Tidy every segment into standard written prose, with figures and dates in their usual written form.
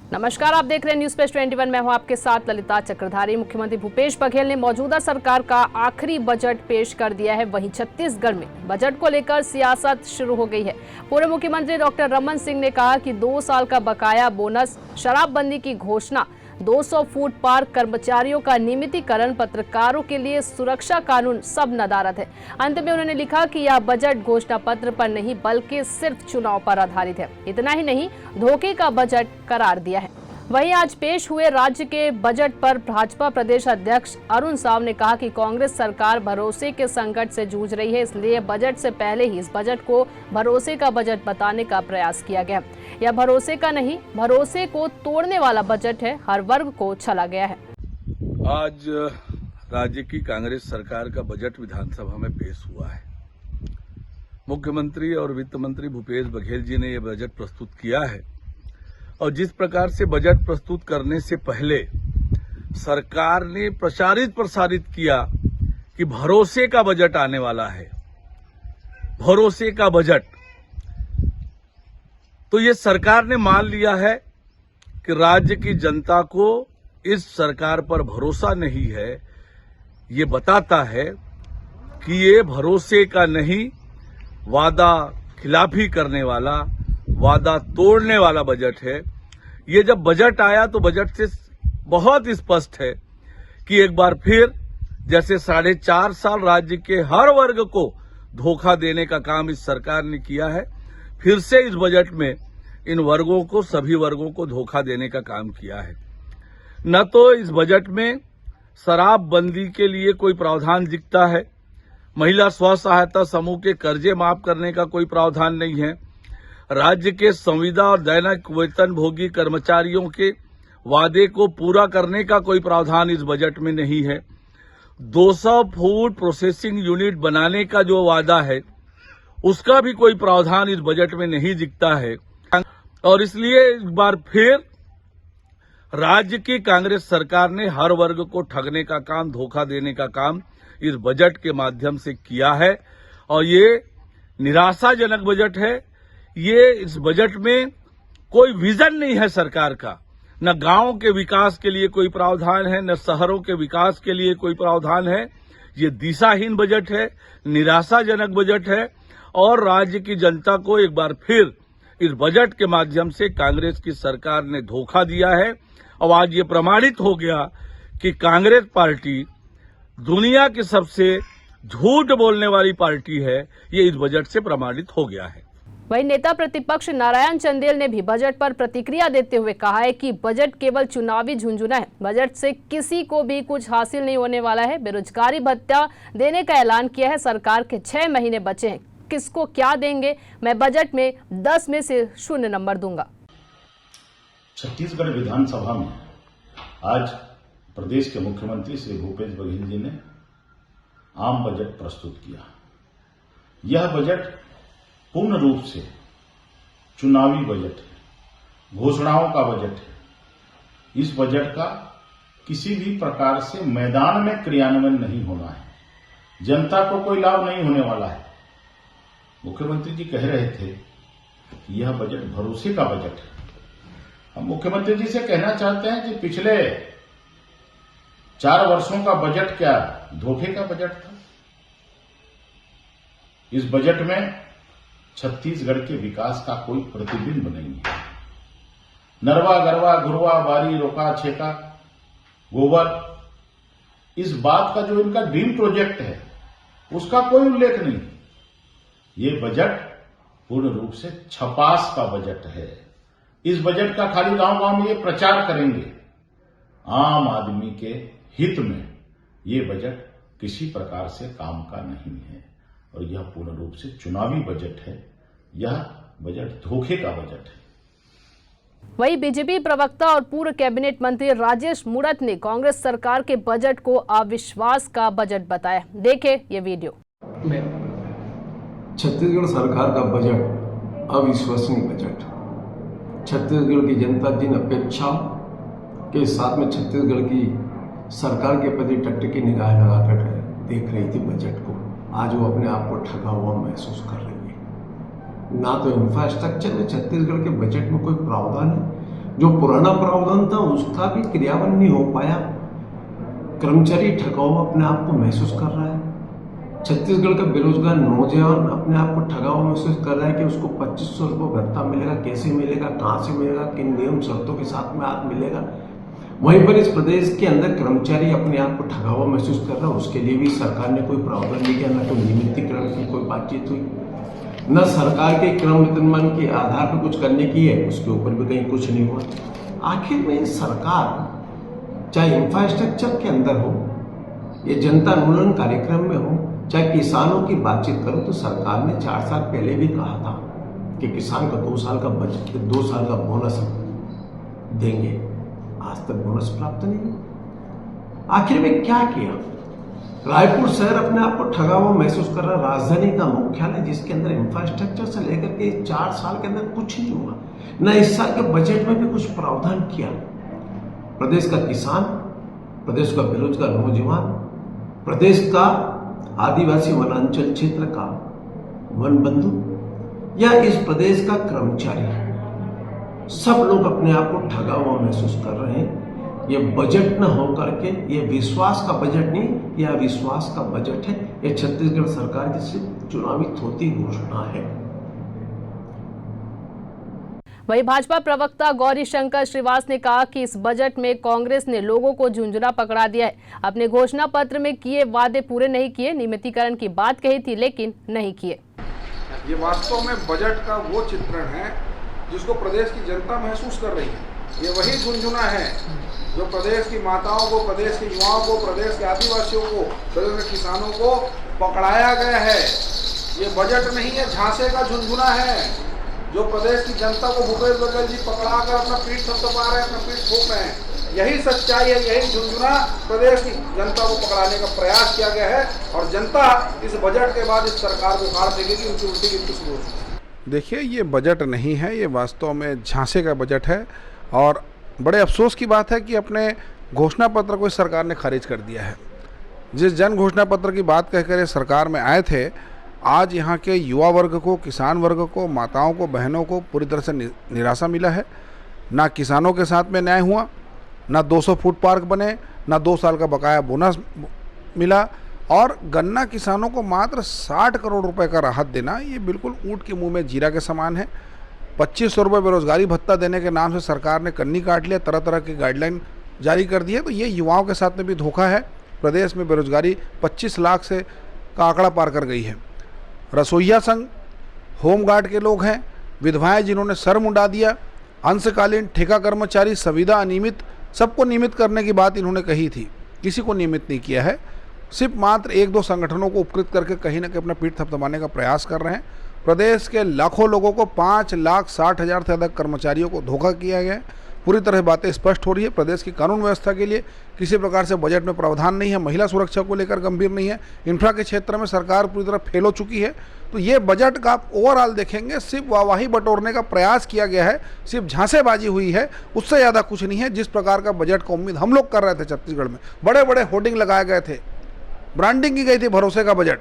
नमस्कार, आप देख रहे हैं न्यूज पेज 21। मैं हूं आपके साथ ललिता चक्रधारी। मुख्यमंत्री भूपेश बघेल ने मौजूदा सरकार का आखिरी बजट पेश कर दिया है। वहीं छत्तीसगढ़ में बजट को लेकर सियासत शुरू हो गई है। पूर्व मुख्यमंत्री डॉक्टर रमन सिंह ने कहा कि 2 साल का बकाया बोनस, शराबबंदी की घोषणा, 200 फूट पार्क, कर्मचारियों का नियमितीकरण, पत्रकारों के लिए सुरक्षा कानून सब नदारद है। अंत में उन्होंने लिखा कि यह बजट घोषणा पत्र पर नहीं बल्कि सिर्फ चुनाव पर आधारित है। इतना ही नहीं, धोखे का बजट करार दिया है। वहीं आज पेश हुए राज्य के बजट पर भाजपा प्रदेश अध्यक्ष अरुण साव ने कहा कि कांग्रेस सरकार भरोसे के संकट से जूझ रही है, इसलिए बजट से पहले ही इस बजट को भरोसे का बजट बताने का प्रयास किया गया। यह भरोसे का नहीं, भरोसे को तोड़ने वाला बजट है। हर वर्ग को छला गया है। आज राज्य की कांग्रेस सरकार का बजट विधानसभा में पेश हुआ है। मुख्यमंत्री और वित्त मंत्री भूपेश बघेल जी ने यह बजट प्रस्तुत किया है और जिस प्रकार से बजट प्रस्तुत करने से पहले सरकार ने प्रसारित किया कि भरोसे का बजट आने वाला है, भरोसे का बजट, तो ये सरकार ने मान लिया है कि राज्य की जनता को इस सरकार पर भरोसा नहीं है। ये बताता है कि ये भरोसे का नहीं, वादा खिलाफी करने वाला, वादा तोड़ने वाला बजट है। ये जब बजट आया तो बजट से बहुत स्पष्ट है कि एक बार फिर जैसे 4.5 साल राज्य के हर वर्ग को धोखा देने का काम इस सरकार ने किया है, फिर से इस बजट में इन वर्गों को, सभी वर्गों को धोखा देने का काम किया है। न तो इस बजट में शराबबंदी के लिए कोई प्रावधान दिखता है, महिला स्व सहायता समूह के कर्जे माफ करने का कोई प्रावधान नहीं है, राज्य के संविदा और दैनिक वेतन भोगी कर्मचारियों के वादे को पूरा करने का कोई प्रावधान इस बजट में नहीं है, 200 फूड प्रोसेसिंग यूनिट बनाने का जो वादा है उसका भी कोई प्रावधान इस बजट में नहीं दिखता है। और इसलिए एक बार फिर राज्य की कांग्रेस सरकार ने हर वर्ग को ठगने का काम, धोखा देने का काम इस बजट के माध्यम से किया है और ये निराशाजनक बजट है। ये इस बजट में कोई विजन नहीं है सरकार का, न गांव के विकास के लिए कोई प्रावधान है, न शहरों के विकास के लिए कोई प्रावधान है। ये दिशाहीन बजट है, निराशाजनक बजट है और राज्य की जनता को एक बार फिर इस बजट के माध्यम से कांग्रेस की सरकार ने धोखा दिया है। और आज ये प्रमाणित हो गया कि कांग्रेस पार्टी दुनिया की सबसे झूठ बोलने वाली पार्टी है। ये इस बजट से प्रमाणित हो गया है। वहीं नेता प्रतिपक्ष नारायण चंदेल ने भी बजट पर प्रतिक्रिया देते हुए कहा है कि बजट केवल चुनावी झुंझुना है। बजट से किसी को भी कुछ हासिल नहीं होने वाला है। बेरोजगारी भत्ता देने का ऐलान किया है। सरकार के 6 महीने बचे हैं, किसको क्या देंगे? मैं बजट में 10 में से 0 नंबर दूंगा। छत्तीसगढ़ विधानसभा में आज प्रदेश के मुख्यमंत्री श्री भूपेश बघेल जी ने आम बजट प्रस्तुत किया। यह बजट पूर्ण रूप से चुनावी बजट है, घोषणाओं का बजट है। इस बजट का किसी भी प्रकार से मैदान में क्रियान्वयन नहीं होना है, जनता को कोई लाभ नहीं होने वाला है। मुख्यमंत्री जी कह रहे थे कि यह बजट भरोसे का बजट है। हम मुख्यमंत्री जी से कहना चाहते हैं कि पिछले 4 वर्षों का बजट क्या धोखे का बजट था। इस बजट में छत्तीसगढ़ के विकास का कोई प्रतिबिंब नहीं है। नरवा गरवा गुरवा बारी रोका छेका गोबर, इस बात का जो इनका ड्रीम प्रोजेक्ट है उसका कोई उल्लेख नहीं। ये बजट पूर्ण रूप से छपास का बजट है। इस बजट का खाली गांव गांव में ये प्रचार करेंगे। आम आदमी के हित में ये बजट किसी प्रकार से काम का नहीं है और यह पूर्ण रूप से चुनावी बजट है। यह बजट धोखे का बजट है। वहीं बीजेपी प्रवक्ता और पूर्व कैबिनेट मंत्री राजेश मूणत ने कांग्रेस सरकार के बजट को अविश्वास का बजट बताया। देखें ये वीडियो। छत्तीसगढ़ सरकार का बजट अविश्वसनीय बजट। छत्तीसगढ़ की जनता जिन अपेक्षाओं के साथ में छत्तीसगढ़ की सरकार के प्रति टकटकी निगाह लगाकर देख रही थी बजट को, आज वो अपने आप को ठगा हुआ महसूस कर रही है। ना तो इंफ्रास्ट्रक्चर में छत्तीसगढ़ के बजट में कोई प्रावधान है, जो पुराना प्रावधान था उसका भी क्रियान्वयन नहीं हो पाया। कर्मचारी ठगाव अपने आप को महसूस कर रहा है। छत्तीसगढ़ का बेरोजगार नौजवान अपने आप को ठगाव महसूस कर रहा है कि उसको 2500 रुपये भत्ता मिलेगा, कैसे मिलेगा, कहाँ से मिलेगा, किन नियम शर्तों के साथ में आज मिलेगा। वहीं पर इस प्रदेश के अंदर कर्मचारी अपने आप को ठगावा महसूस कर रहा है। उसके लिए भी सरकार ने कोई प्रावधान नहीं किया, न कोई नियमितीकरण की कोई बातचीत हुई, न सरकार के क्रम निर्माण के आधार पर कुछ करने की है, उसके ऊपर भी कहीं कुछ नहीं हुआ। आखिर में सरकार चाहे इंफ्रास्ट्रक्चर के अंदर हो, ये जनता आंदोलन कार्यक्रम में हो, चाहे किसानों की बातचीत करो, तो सरकार ने 4 साल पहले भी कहा था कि किसान का 2 साल का बजट, 2 साल का बोनस देंगे। आज तक बोनस प्राप्त नहीं। आखिर में क्या किया? रायपुर शहर अपने आप को ठगा हुआ महसूस कर रहा। राजधानी का मुख्यालय जिसके अंदर इंफ्रास्ट्रक्चर से लेकर के 4 साल के अंदर कुछ नहीं हुआ, न इस साल के बजट में भी कुछ प्रावधान किया। प्रदेश का किसान, प्रदेश का बेरोजगार नौजवान, प्रदेश का आदिवासी वनांचल क्षेत्र का वन बंधु या इस प्रदेश का कर्मचारी, सब लोग अपने आप को ठगा हुआ महसूस कर रहे हैं। ये बजट न होकर के ये विश्वास का बजट नहीं, यह अविश्वास का बजट है। ये छत्तीसगढ़ सरकार की सिर्फ चुनावी थोती घोषणा है। वहीं भाजपा प्रवक्ता गौरी शंकर श्रीवास ने कहा कि इस बजट में कांग्रेस ने लोगों को झुंझुना पकड़ा दिया है। अपने घोषणा पत्र में किए वादे पूरे नहीं किए, नियमितीकरण की बात कही थी लेकिन नहीं किए। ये वास्तव में बजट का वो चित्रण है जिसको प्रदेश की जनता महसूस कर रही है। ये वही झुंझुना है जो प्रदेश की माताओं को, प्रदेश के युवाओं को, प्रदेश के आदिवासियों को, प्रदेश के किसानों को पकड़ाया गया है। ये बजट नहीं है, झांसे का झुंझुना है जो प्रदेश की जनता को भूपेश बघेल जी पकड़ा कर अपना पीठ थपथपा रहे हैं, अपना पीठ ठोक रहे हैं। यही सच्चाई है, यही झुंझुना प्रदेश की जनता को पकड़ाने का प्रयास किया गया है और जनता इस बजट के बाद इस सरकार को उखाड़ देगी कि उनकी उल्टी गिनती शुरू हो चुकी है। देखिए, ये बजट नहीं है, ये वास्तव में झांसे का बजट है और बड़े अफसोस की बात है कि अपने घोषणा पत्र को इस सरकार ने खारिज कर दिया है। जिस जन घोषणा पत्र की बात कहकर ये सरकार में आए थे, आज यहाँ के युवा वर्ग को, किसान वर्ग को, माताओं को, बहनों को पूरी तरह से निराशा मिला है। ना किसानों के साथ में न्याय हुआ, ना 200 फुट पार्क बने, ना 2 साल का बकाया बोनस मिला और गन्ना किसानों को मात्र 60 करोड़ रुपए का राहत देना, ये बिल्कुल ऊँट के मुंह में जीरा के समान है। 2500 रुपये बेरोजगारी भत्ता देने के नाम से सरकार ने कन्नी काट लिया, तरह तरह की गाइडलाइन जारी कर दी है। तो ये युवाओं के साथ में भी धोखा है। प्रदेश में बेरोजगारी 25 लाख से का आंकड़ा पार कर गई है। रसोईया संघ, होमगार्ड के लोग हैं, विधवाएं जिन्होंने सर मुंडा दिया, अंशकालीन ठेका कर्मचारी, संविदा अनियमित, सबको नियमित करने की बात इन्होंने कही थी, किसी को नियमित नहीं किया है। सिर्फ मात्र 1-2 संगठनों को उपकृत करके कहीं ना कहीं अपना पीठ थपथपाने का प्रयास कर रहे हैं। प्रदेश के लाखों लोगों को, 5,60,000 से अधिक कर्मचारियों को धोखा किया गया है। पूरी तरह बातें स्पष्ट हो रही है। प्रदेश की कानून व्यवस्था के लिए किसी प्रकार से बजट में प्रावधान नहीं है, महिला सुरक्षा को लेकर गंभीर नहीं है, इंफ्रा के क्षेत्र में सरकार पूरी तरह फेल हो चुकी है। तो ये बजट का आप ओवरऑल देखेंगे, सिर्फ वाहवाही बटोरने का प्रयास किया गया है, सिर्फ झांसेबाजी हुई है, उससे ज़्यादा कुछ नहीं है। जिस प्रकार का बजट का उम्मीद हम लोग कर रहे थे छत्तीसगढ़ में, बड़े बड़े होर्डिंग लगाए गए थे, ब्रांडिंग की गई थी भरोसे का बजट,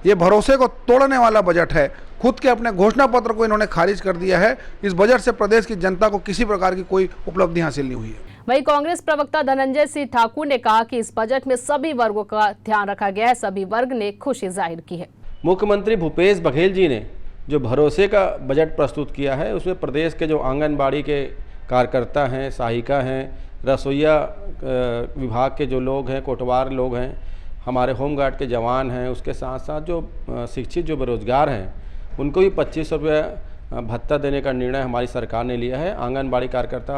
ये भरोसे को तोड़ने वाला बजट है। खुद के अपने घोषणा पत्र को इन्होंने खारिज कर दिया है। इस बजट से प्रदेश की जनता को किसी प्रकार की कोई उपलब्धि हासिल नहीं हुई है। वहीं कांग्रेस प्रवक्ता धनंजय सिंह ठाकुर ने कहा कि इस बजट में सभी वर्गों का ध्यान रखा गया है, सभी वर्ग ने खुशी जाहिर की है। मुख्यमंत्री भूपेश बघेल जी ने जो भरोसे का बजट प्रस्तुत किया है, उसमें प्रदेश के जो आंगनबाड़ी के कार्यकर्ता हैं, सहायिका हैं, रसोईया विभाग के जो लोग हैं, कोटवार लोग हैं, हमारे होमगार्ड के जवान हैं, उसके साथ साथ जो शिक्षित जो बेरोजगार हैं, उनको भी 2500 रुपये भत्ता देने का निर्णय हमारी सरकार ने लिया है। आंगनबाड़ी कार्यकर्ता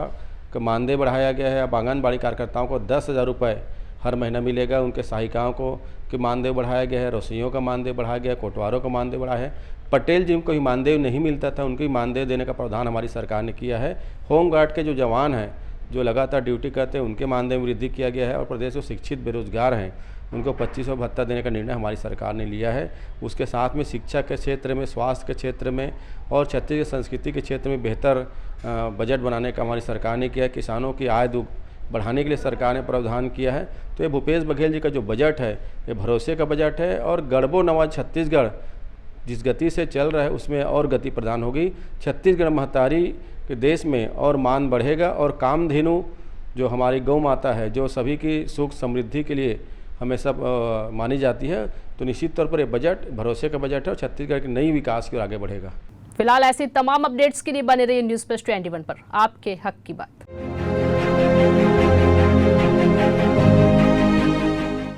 का मानदेय बढ़ाया गया है। अब आंगनबाड़ी कार्यकर्ताओं को 10,000 रुपये हर महीना मिलेगा। उनके सहायिकाओं को के मानदेय बढ़ाया गया है, रसोइयों का मानदेय बढ़ाया गया है, कोटवारों का मानदेय बढ़ाया है। पटेल जिनको भी मानदेय नहीं मिलता था, उनको भी मानदेय देने का प्रावधान हमारी सरकार ने किया है। होमगार्ड के जो जवान हैं, जो लगातार ड्यूटी करते हैं, उनके मानदेय में वृद्धि किया गया है। और प्रदेश में शिक्षित बेरोजगार हैं, उनको 2500 भत्ता देने का निर्णय हमारी सरकार ने लिया है। उसके साथ में शिक्षा के क्षेत्र में, स्वास्थ्य के क्षेत्र में और छत्तीसगढ़ संस्कृति के क्षेत्र में बेहतर बजट बनाने का हमारी सरकार ने किया है। किसानों की आय बढ़ाने के लिए सरकार ने प्रावधान किया है। तो ये भूपेश बघेल जी का जो बजट है, ये भरोसे का बजट है और गढ़बो नवा छत्तीसगढ़ जिस गति से चल रहा है उसमें और गति प्रदान होगी। छत्तीसगढ़ महतारी कि देश में और मान बढ़ेगा और कामधेनु जो हमारी गौ माता है, जो सभी की सुख समृद्धि के लिए हमें सब मानी जाती है, तो निश्चित तौर पर ये बजट भरोसे का बजट है और छत्तीसगढ़ के नई विकास की ओर आगे बढ़ेगा। फिलहाल ऐसी तमाम अपडेट्स के लिए बने रहिए न्यूज़ प्लस 21 पर, आपके हक की बात।